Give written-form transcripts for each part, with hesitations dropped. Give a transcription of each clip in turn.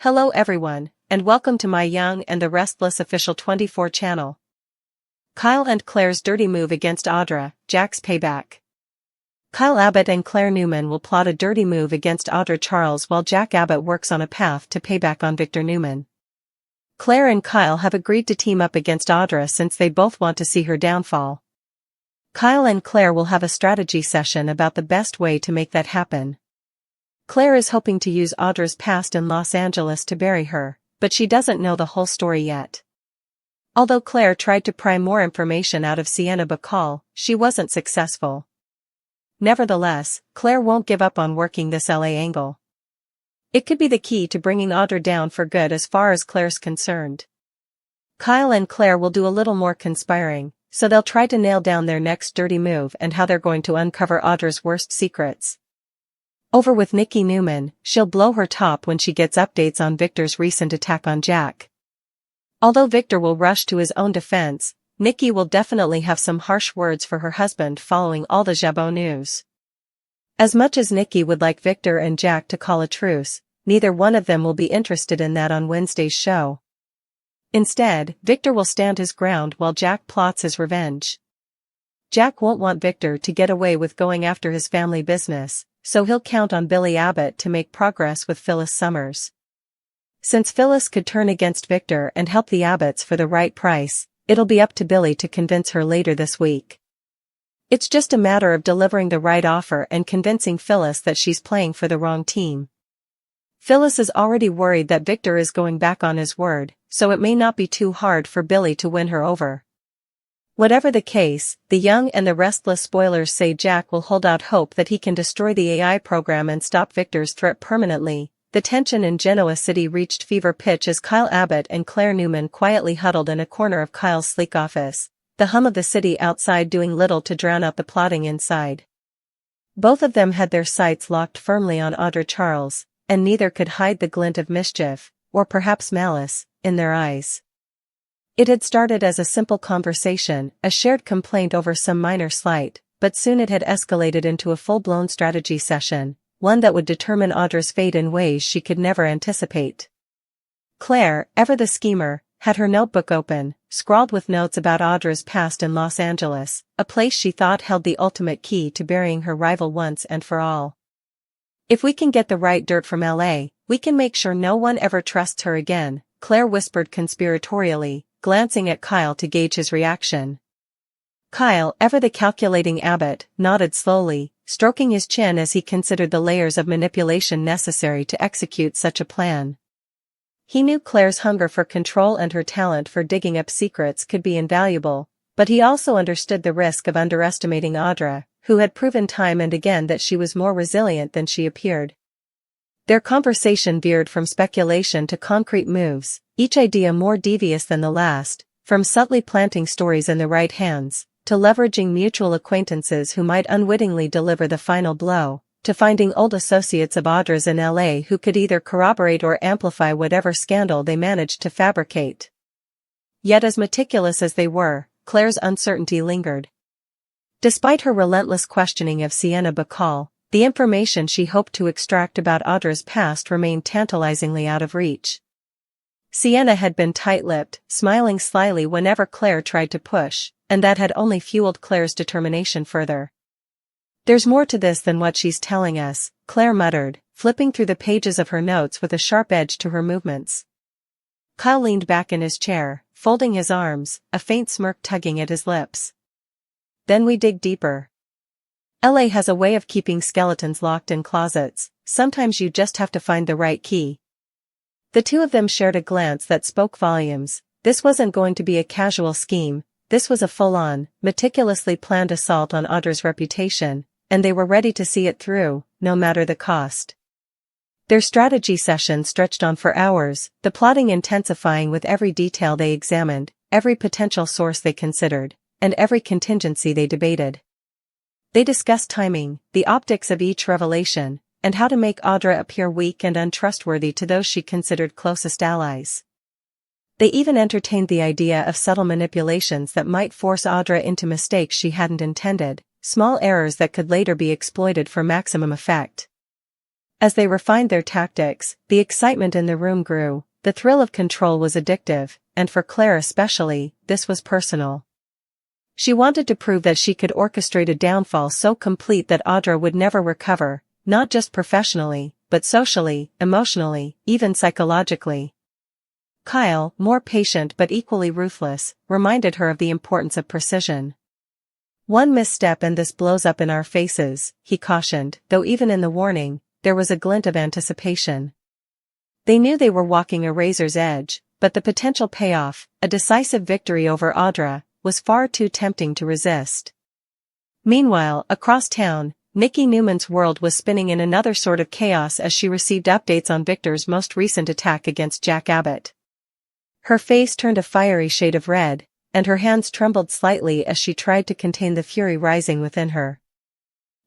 Hello everyone, and welcome to my Young and the Restless official 24 channel. Kyle and Claire's dirty move against Audra, Jack's payback. Kyle Abbott and Claire Newman will plot a dirty move against Audra Charles while Jack Abbott works on a path to payback on Victor Newman. Claire and Kyle have agreed to team up against Audra since they both want to see her downfall. Kyle and Claire will have a strategy session about the best way to make that happen. Claire is hoping to use Audra's past in Los Angeles to bury her, but she doesn't know the whole story yet. Although Claire tried to pry more information out of Sienna Bacall, she wasn't successful. Nevertheless, Claire won't give up on working this LA angle. It could be the key to bringing Audra down for good as far as Claire's concerned. Kyle and Claire will do a little more conspiring, so they'll try to nail down their next dirty move and how they're going to uncover Audra's worst secrets. Over with Nikki Newman, she'll blow her top when she gets updates on Victor's recent attack on Jack. Although Victor will rush to his own defense, Nikki will definitely have some harsh words for her husband following all the Jabot news. As much as Nikki would like Victor and Jack to call a truce, neither one of them will be interested in that on Wednesday's show. Instead, Victor will stand his ground while Jack plots his revenge. Jack won't want Victor to get away with going after his family business, so he'll count on Billy Abbott to make progress with Phyllis Summers. Since Phyllis could turn against Victor and help the Abbotts for the right price, it'll be up to Billy to convince her later this week. It's just a matter of delivering the right offer and convincing Phyllis that she's playing for the wrong team. Phyllis is already worried that Victor is going back on his word, so it may not be too hard for Billy to win her over. Whatever the case, the Young and the Restless spoilers say Jack will hold out hope that he can destroy the AI program and stop Victor's threat permanently. The tension in Genoa City reached fever pitch as Kyle Abbott and Claire Newman quietly huddled in a corner of Kyle's sleek office, the hum of the city outside doing little to drown out the plotting inside. Both of them had their sights locked firmly on Audra Charles, and neither could hide the glint of mischief, or perhaps malice, in their eyes. It had started as a simple conversation, a shared complaint over some minor slight, but soon it had escalated into a full-blown strategy session, one that would determine Audra's fate in ways she could never anticipate. Claire, ever the schemer, had her notebook open, scrawled with notes about Audra's past in Los Angeles, a place she thought held the ultimate key to burying her rival once and for all. If we can get the right dirt from LA, we can make sure no one ever trusts her again, Claire whispered conspiratorially, glancing at Kyle to gauge his reaction. Kyle, ever the calculating Abbott, nodded slowly, stroking his chin as he considered the layers of manipulation necessary to execute such a plan. He knew Claire's hunger for control and her talent for digging up secrets could be invaluable, but he also understood the risk of underestimating Audra, who had proven time and again that she was more resilient than she appeared. Their conversation veered from speculation to concrete moves, each idea more devious than the last, from subtly planting stories in the right hands, to leveraging mutual acquaintances who might unwittingly deliver the final blow, to finding old associates of Audra's in LA who could either corroborate or amplify whatever scandal they managed to fabricate. Yet as meticulous as they were, Claire's uncertainty lingered. Despite her relentless questioning of Sienna Bacall, the information she hoped to extract about Audra's past remained tantalizingly out of reach. Sienna had been tight-lipped, smiling slyly whenever Claire tried to push, and that had only fueled Claire's determination further. "There's more to this than what she's telling us," Claire muttered, flipping through the pages of her notes with a sharp edge to her movements. Kyle leaned back in his chair, folding his arms, a faint smirk tugging at his lips. "Then we dig deeper. LA has a way of keeping skeletons locked in closets, sometimes you just have to find the right key." The two of them shared a glance that spoke volumes. This wasn't going to be a casual scheme, this was a full-on, meticulously planned assault on Audra's reputation, and they were ready to see it through, no matter the cost. Their strategy session stretched on for hours, the plotting intensifying with every detail they examined, every potential source they considered, and every contingency they debated. They discussed timing, the optics of each revelation, and how to make Audra appear weak and untrustworthy to those she considered closest allies. They even entertained the idea of subtle manipulations that might force Audra into mistakes she hadn't intended, small errors that could later be exploited for maximum effect. As they refined their tactics, the excitement in the room grew, the thrill of control was addictive, and for Claire especially, this was personal. She wanted to prove that she could orchestrate a downfall so complete that Audra would never recover, not just professionally, but socially, emotionally, even psychologically. Kyle, more patient but equally ruthless, reminded her of the importance of precision. "One misstep and this blows up in our faces," he cautioned, though even in the warning, there was a glint of anticipation. They knew they were walking a razor's edge, but the potential payoff, a decisive victory over Audra, was far too tempting to resist. Meanwhile, across town, Nikki Newman's world was spinning in another sort of chaos as she received updates on Victor's most recent attack against Jack Abbott. Her face turned a fiery shade of red, and her hands trembled slightly as she tried to contain the fury rising within her.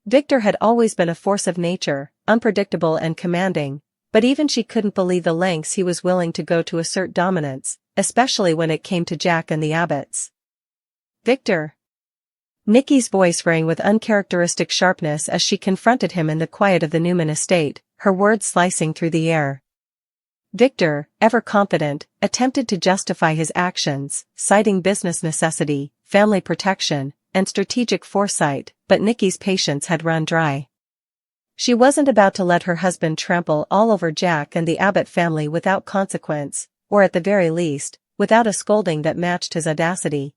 Victor had always been a force of nature, unpredictable and commanding, but even she couldn't believe the lengths he was willing to go to assert dominance, especially when it came to Jack and the Abbotts. "Victor." Nikki's voice rang with uncharacteristic sharpness as she confronted him in the quiet of the Newman estate, her words slicing through the air. Victor, ever confident, attempted to justify his actions, citing business necessity, family protection, and strategic foresight, but Nikki's patience had run dry. She wasn't about to let her husband trample all over Jack and the Abbott family without consequence, or at the very least, without a scolding that matched his audacity.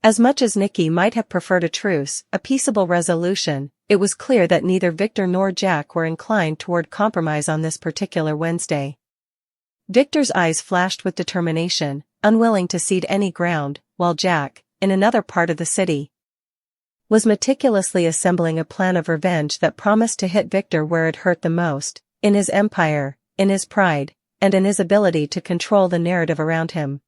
As much as Nikki might have preferred a truce, a peaceable resolution, it was clear that neither Victor nor Jack were inclined toward compromise on this particular Wednesday. Victor's eyes flashed with determination, unwilling to cede any ground, while Jack, in another part of the city, was meticulously assembling a plan of revenge that promised to hit Victor where it hurt the most, in his empire, in his pride, and in his ability to control the narrative around him.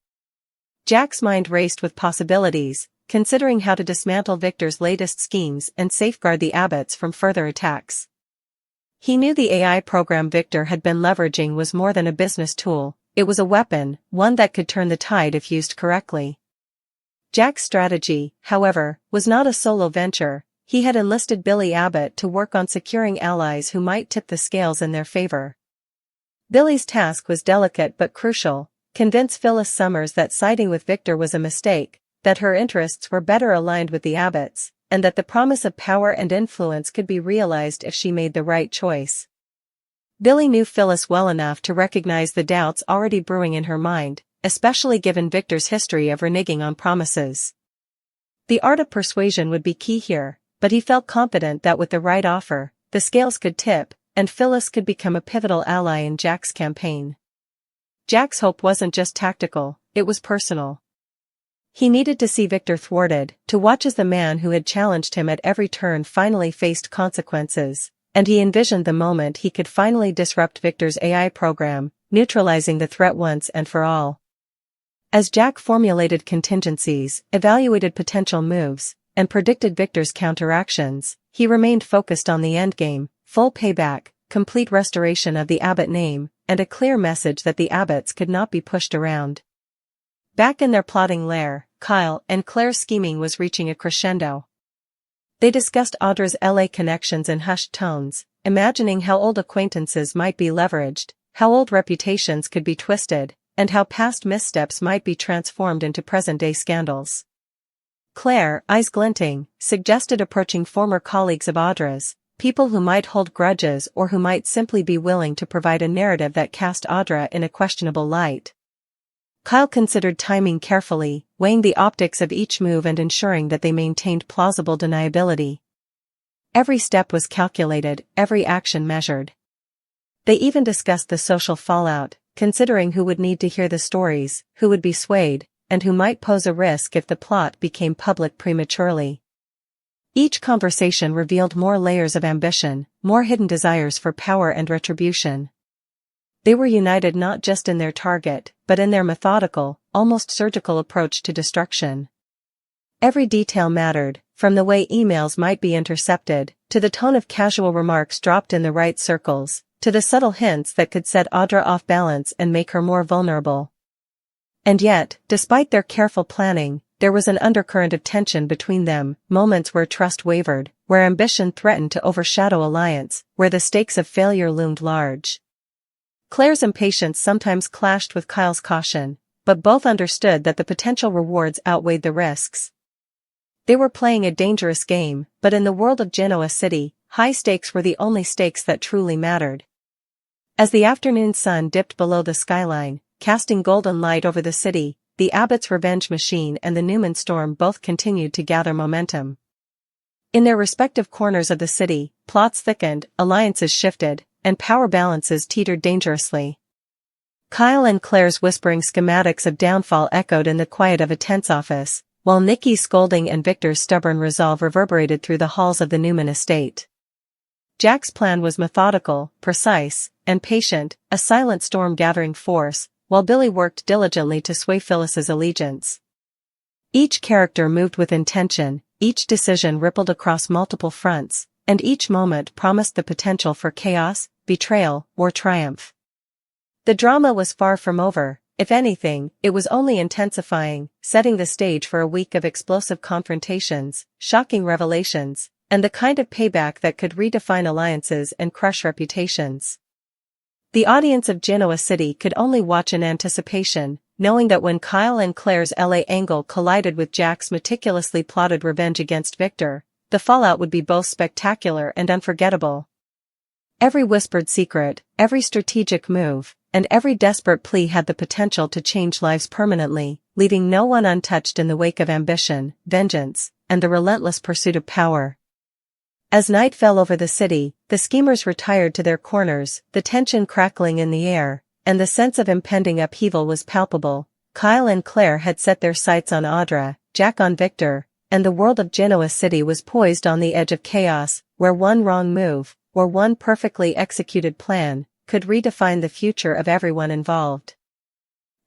Jack's mind raced with possibilities, considering how to dismantle Victor's latest schemes and safeguard the Abbotts from further attacks. He knew the AI program Victor had been leveraging was more than a business tool, it was a weapon, one that could turn the tide if used correctly. Jack's strategy, however, was not a solo venture. He had enlisted Billy Abbott to work on securing allies who might tip the scales in their favor. Billy's task was delicate but crucial: convince Phyllis Summers that siding with Victor was a mistake, that her interests were better aligned with the Abbotts, and that the promise of power and influence could be realized if she made the right choice. Billy knew Phyllis well enough to recognize the doubts already brewing in her mind, especially given Victor's history of reneging on promises. The art of persuasion would be key here, but he felt confident that with the right offer, the scales could tip, and Phyllis could become a pivotal ally in Jack's campaign. Jack's hope wasn't just tactical, it was personal. He needed to see Victor thwarted, to watch as the man who had challenged him at every turn finally faced consequences, and he envisioned the moment he could finally disrupt Victor's AI program, neutralizing the threat once and for all. As Jack formulated contingencies, evaluated potential moves, and predicted Victor's counteractions, he remained focused on the endgame: full payback, complete restoration of the Abbott name, and a clear message that the Abbotts could not be pushed around. Back in their plotting lair, Kyle and Claire's scheming was reaching a crescendo. They discussed Audra's LA connections in hushed tones, imagining how old acquaintances might be leveraged, how old reputations could be twisted, and how past missteps might be transformed into present-day scandals. Claire, eyes glinting, suggested approaching former colleagues of Audra's, people who might hold grudges or who might simply be willing to provide a narrative that cast Audra in a questionable light. Kyle considered timing carefully, weighing the optics of each move and ensuring that they maintained plausible deniability. Every step was calculated, every action measured. They even discussed the social fallout, considering who would need to hear the stories, who would be swayed, and who might pose a risk if the plot became public prematurely. Each conversation revealed more layers of ambition, more hidden desires for power and retribution. They were united not just in their target, but in their methodical, almost surgical approach to destruction. Every detail mattered, from the way emails might be intercepted, to the tone of casual remarks dropped in the right circles, to the subtle hints that could set Audra off balance and make her more vulnerable. And yet, despite their careful planning, there was an undercurrent of tension between them, moments where trust wavered, where ambition threatened to overshadow alliance, where the stakes of failure loomed large. Claire's impatience sometimes clashed with Kyle's caution, but both understood that the potential rewards outweighed the risks. They were playing a dangerous game, but in the world of Genoa City, high stakes were the only stakes that truly mattered. As the afternoon sun dipped below the skyline, casting golden light over the city, the Abbott's revenge machine and the Newman storm both continued to gather momentum. In their respective corners of the city, plots thickened, alliances shifted, and power balances teetered dangerously. Kyle and Claire's whispering schematics of downfall echoed in the quiet of a tense office, while Nikki's scolding and Victor's stubborn resolve reverberated through the halls of the Newman estate. Jack's plan was methodical, precise, and patient, a silent storm gathering force, while Billy worked diligently to sway Phyllis's allegiance. Each character moved with intention, each decision rippled across multiple fronts, and each moment promised the potential for chaos, betrayal, or triumph. The drama was far from over. If anything, it was only intensifying, setting the stage for a week of explosive confrontations, shocking revelations, and the kind of payback that could redefine alliances and crush reputations. The audience of Genoa City could only watch in anticipation, knowing that when Kyle and Claire's LA angle collided with Jack's meticulously plotted revenge against Victor, the fallout would be both spectacular and unforgettable. Every whispered secret, every strategic move, and every desperate plea had the potential to change lives permanently, leaving no one untouched in the wake of ambition, vengeance, and the relentless pursuit of power. As night fell over the city, the schemers retired to their corners, the tension crackling in the air, and the sense of impending upheaval was palpable. Kyle and Claire had set their sights on Audra, Jack on Victor, and the world of Genoa City was poised on the edge of chaos, where one wrong move, or one perfectly executed plan, could redefine the future of everyone involved.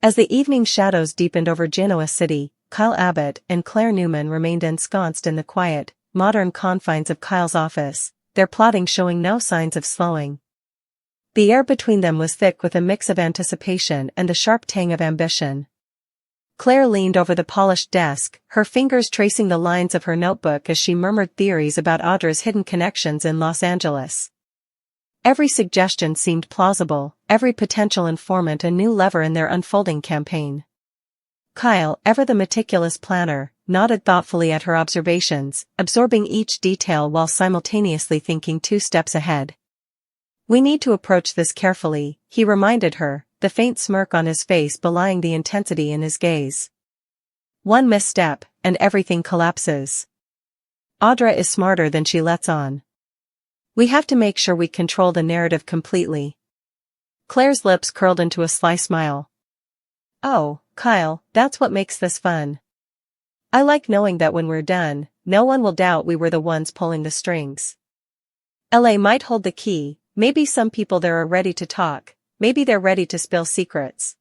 As the evening shadows deepened over Genoa City, Kyle Abbott and Claire Newman remained ensconced in the quiet, modern confines of Kyle's office, their plotting showing no signs of slowing. The air between them was thick with a mix of anticipation and the sharp tang of ambition. Claire leaned over the polished desk, her fingers tracing the lines of her notebook as she murmured theories about Audra's hidden connections in Los Angeles. Every suggestion seemed plausible, every potential informant a new lever in their unfolding campaign. Kyle, ever the meticulous planner, nodded thoughtfully at her observations, absorbing each detail while simultaneously thinking 2 steps ahead. "We need to approach this carefully," he reminded her, the faint smirk on his face belying the intensity in his gaze. "One misstep, and everything collapses. Audra is smarter than she lets on. We have to make sure we control the narrative completely." Claire's lips curled into a sly smile. "Oh, Kyle, that's what makes this fun. I like knowing that when we're done, no one will doubt we were the ones pulling the strings. LA might hold the key, maybe some people there are ready to talk, maybe they're ready to spill secrets.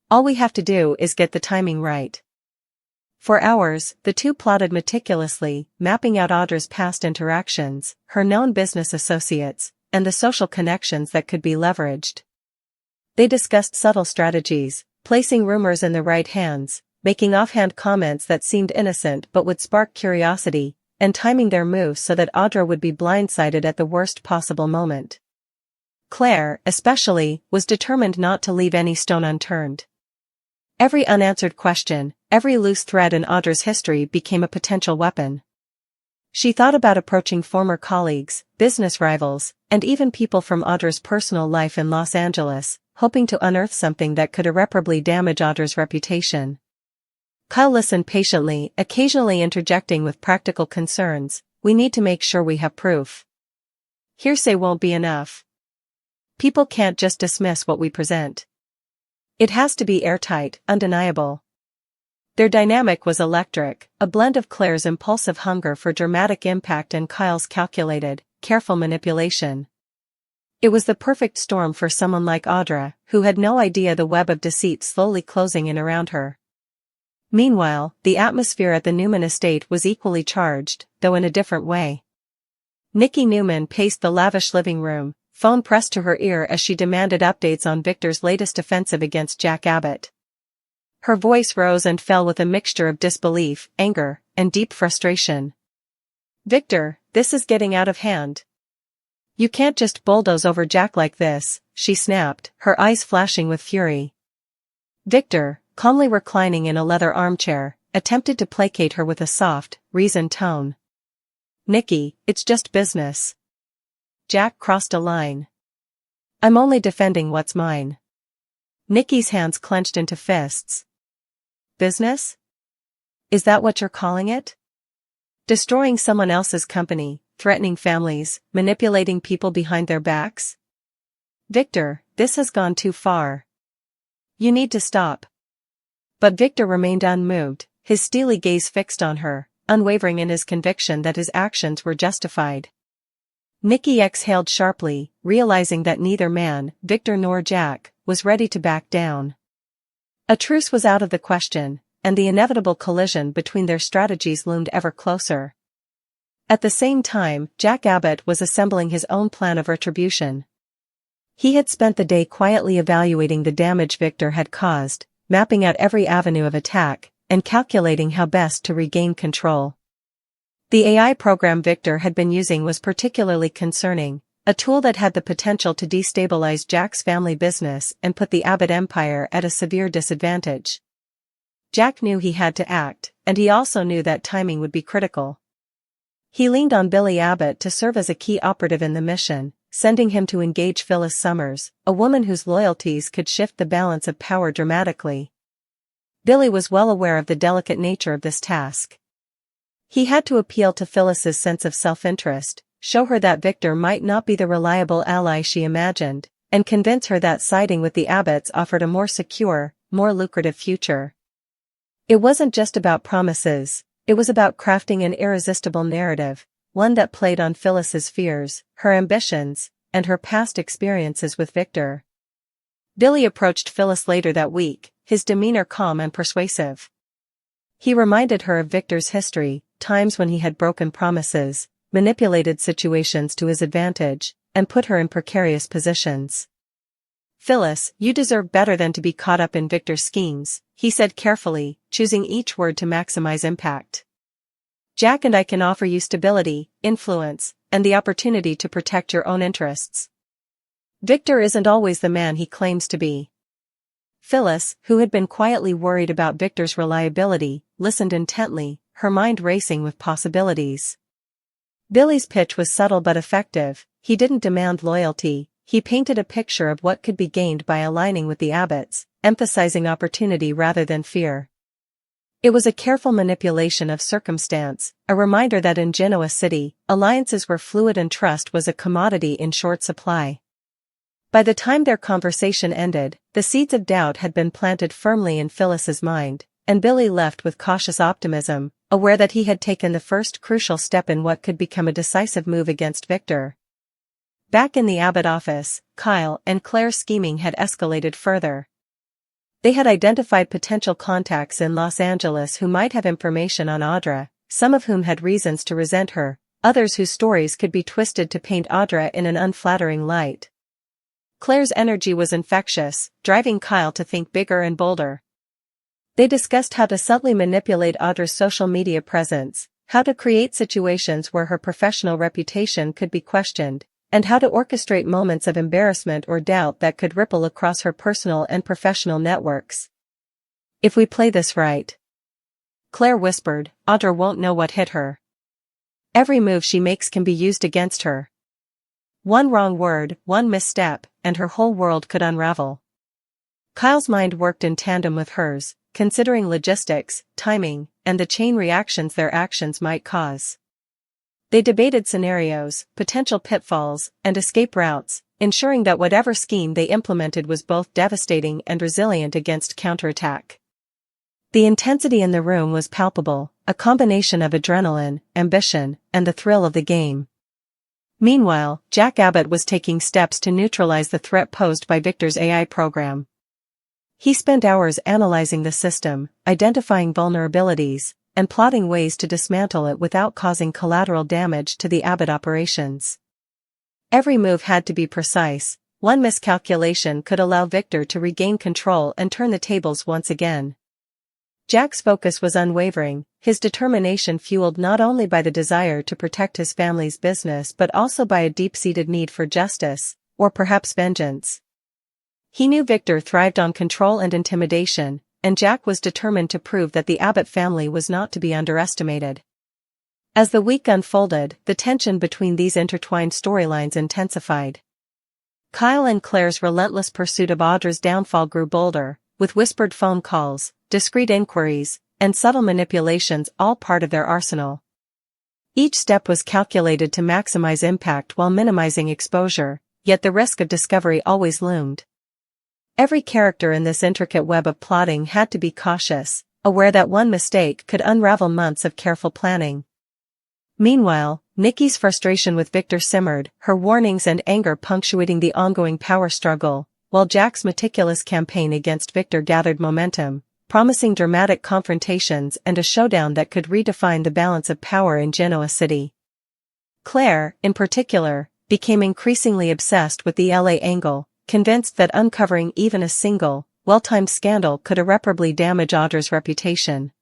All we have to do is get the timing right." For hours, the two plotted meticulously, mapping out Audra's past interactions, her known business associates, and the social connections that could be leveraged. They discussed subtle strategies, placing rumors in the right hands, making offhand comments that seemed innocent but would spark curiosity, and timing their moves so that Audra would be blindsided at the worst possible moment. Claire, especially, was determined not to leave any stone unturned. Every unanswered question, every loose thread in Audra's history became a potential weapon. She thought about approaching former colleagues, business rivals, and even people from Audra's personal life in Los Angeles, hoping to unearth something that could irreparably damage Audra's reputation. Kyle listened patiently, occasionally interjecting with practical concerns. "We need to make sure we have proof. Hearsay won't be enough. People can't just dismiss what we present. It has to be airtight, undeniable." Their dynamic was electric, a blend of Claire's impulsive hunger for dramatic impact and Kyle's calculated, careful manipulation. It was the perfect storm for someone like Audra, who had no idea the web of deceit slowly closing in around her. Meanwhile, the atmosphere at the Newman estate was equally charged, though in a different way. Nikki Newman paced the lavish living room, phone pressed to her ear as she demanded updates on Victor's latest offensive against Jack Abbott. Her voice rose and fell with a mixture of disbelief, anger, and deep frustration. "Victor, this is getting out of hand. You can't just bulldoze over Jack like this," she snapped, her eyes flashing with fury. Victor, calmly reclining in a leather armchair, attempted to placate her with a soft, reasoned tone. "Nikki, it's just business." Jack crossed a line. "I'm only defending what's mine." Nikki's hands clenched into fists. "Business? Is that what you're calling it? Destroying someone else's company, threatening families, manipulating people behind their backs? Victor, this has gone too far. You need to stop." But Victor remained unmoved, his steely gaze fixed on her, unwavering in his conviction that his actions were justified. Nikki exhaled sharply, realizing that neither man, Victor nor Jack, was ready to back down. A truce was out of the question, and the inevitable collision between their strategies loomed ever closer. At the same time, Jack Abbott was assembling his own plan of retribution. He had spent the day quietly evaluating the damage Victor had caused, mapping out every avenue of attack, and calculating how best to regain control. The AI program Victor had been using was particularly concerning, a tool that had the potential to destabilize Jack's family business and put the Abbott empire at a severe disadvantage. Jack knew he had to act, and he also knew that timing would be critical. He leaned on Billy Abbott to serve as a key operative in the mission, sending him to engage Phyllis Summers, a woman whose loyalties could shift the balance of power dramatically. Billy was well aware of the delicate nature of this task. He had to appeal to Phyllis's sense of self-interest, show her that Victor might not be the reliable ally she imagined, and convince her that siding with the Abbotts offered a more secure, more lucrative future. It wasn't just about promises, it was about crafting an irresistible narrative, one that played on Phyllis's fears, her ambitions, and her past experiences with Victor. Billy approached Phyllis later that week, his demeanor calm and persuasive. He reminded her of Victor's history, times when he had broken promises, manipulated situations to his advantage, and put her in precarious positions. "Phyllis, you deserve better than to be caught up in Victor's schemes," he said carefully, choosing each word to maximize impact. "Jack and I can offer you stability, influence, and the opportunity to protect your own interests. Victor isn't always the man he claims to be." Phyllis, who had been quietly worried about Victor's reliability, listened intently, her mind racing with possibilities. Billy's pitch was subtle but effective. He didn't demand loyalty, he painted a picture of what could be gained by aligning with the Abbotts, emphasizing opportunity rather than fear. It was a careful manipulation of circumstance, a reminder that in Genoa City, alliances were fluid and trust was a commodity in short supply. By the time their conversation ended, the seeds of doubt had been planted firmly in Phyllis's mind, and Billy left with cautious optimism, aware that he had taken the first crucial step in what could become a decisive move against Victor. Back in the Abbott office, Kyle and Claire's scheming had escalated further. They had identified potential contacts in Los Angeles who might have information on Audra, some of whom had reasons to resent her, others whose stories could be twisted to paint Audra in an unflattering light. Claire's energy was infectious, driving Kyle to think bigger and bolder. They discussed how to subtly manipulate Audra's social media presence, how to create situations where her professional reputation could be questioned, and how to orchestrate moments of embarrassment or doubt that could ripple across her personal and professional networks. "If we play this right," Claire whispered, "Audra won't know what hit her. Every move she makes can be used against her. One wrong word, one misstep, and her whole world could unravel." Kyle's mind worked in tandem with hers, considering logistics, timing, and the chain reactions their actions might cause. They debated scenarios, potential pitfalls, and escape routes, ensuring that whatever scheme they implemented was both devastating and resilient against counterattack. The intensity in the room was palpable, a combination of adrenaline, ambition, and the thrill of the game. Meanwhile, Jack Abbott was taking steps to neutralize the threat posed by Victor's AI program. He spent hours analyzing the system, identifying vulnerabilities, and plotting ways to dismantle it without causing collateral damage to the Abbott operations. Every move had to be precise. One miscalculation could allow Victor to regain control and turn the tables once again. Jack's focus was unwavering, his determination fueled not only by the desire to protect his family's business but also by a deep-seated need for justice, or perhaps vengeance. He knew Victor thrived on control and intimidation, and Jack was determined to prove that the Abbott family was not to be underestimated. As the week unfolded, the tension between these intertwined storylines intensified. Kyle and Claire's relentless pursuit of Audra's downfall grew bolder, with whispered phone calls, discreet inquiries, and subtle manipulations all part of their arsenal. Each step was calculated to maximize impact while minimizing exposure, yet the risk of discovery always loomed. Every character in this intricate web of plotting had to be cautious, aware that one mistake could unravel months of careful planning. Meanwhile, Nikki's frustration with Victor simmered, her warnings and anger punctuating the ongoing power struggle, while Jack's meticulous campaign against Victor gathered momentum, promising dramatic confrontations and a showdown that could redefine the balance of power in Genoa City. Claire, in particular, became increasingly obsessed with the LA angle, convinced that uncovering even a single, well-timed scandal could irreparably damage Audra's reputation.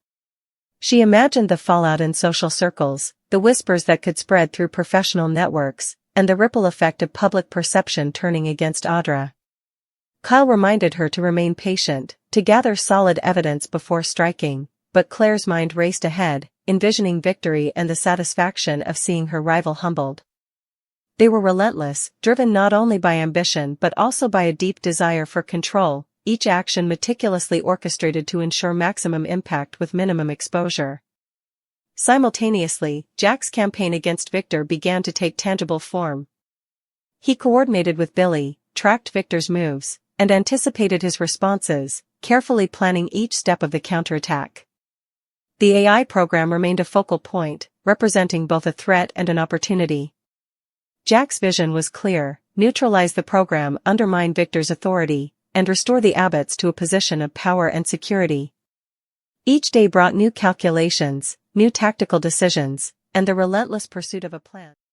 She imagined the fallout in social circles, the whispers that could spread through professional networks, and the ripple effect of public perception turning against Audra. Kyle reminded her to remain patient, to gather solid evidence before striking, but Claire's mind raced ahead, envisioning victory and the satisfaction of seeing her rival humbled. They were relentless, driven not only by ambition but also by a deep desire for control, each action meticulously orchestrated to ensure maximum impact with minimum exposure. Simultaneously, Jack's campaign against Victor began to take tangible form. He coordinated with Billy, tracked Victor's moves, and anticipated his responses, carefully planning each step of the counterattack. The AI program remained a focal point, representing both a threat and an opportunity. Jack's vision was clear: neutralize the program, undermine Victor's authority, and restore the Abbotts to a position of power and security. Each day brought new calculations, new tactical decisions, and the relentless pursuit of a plan.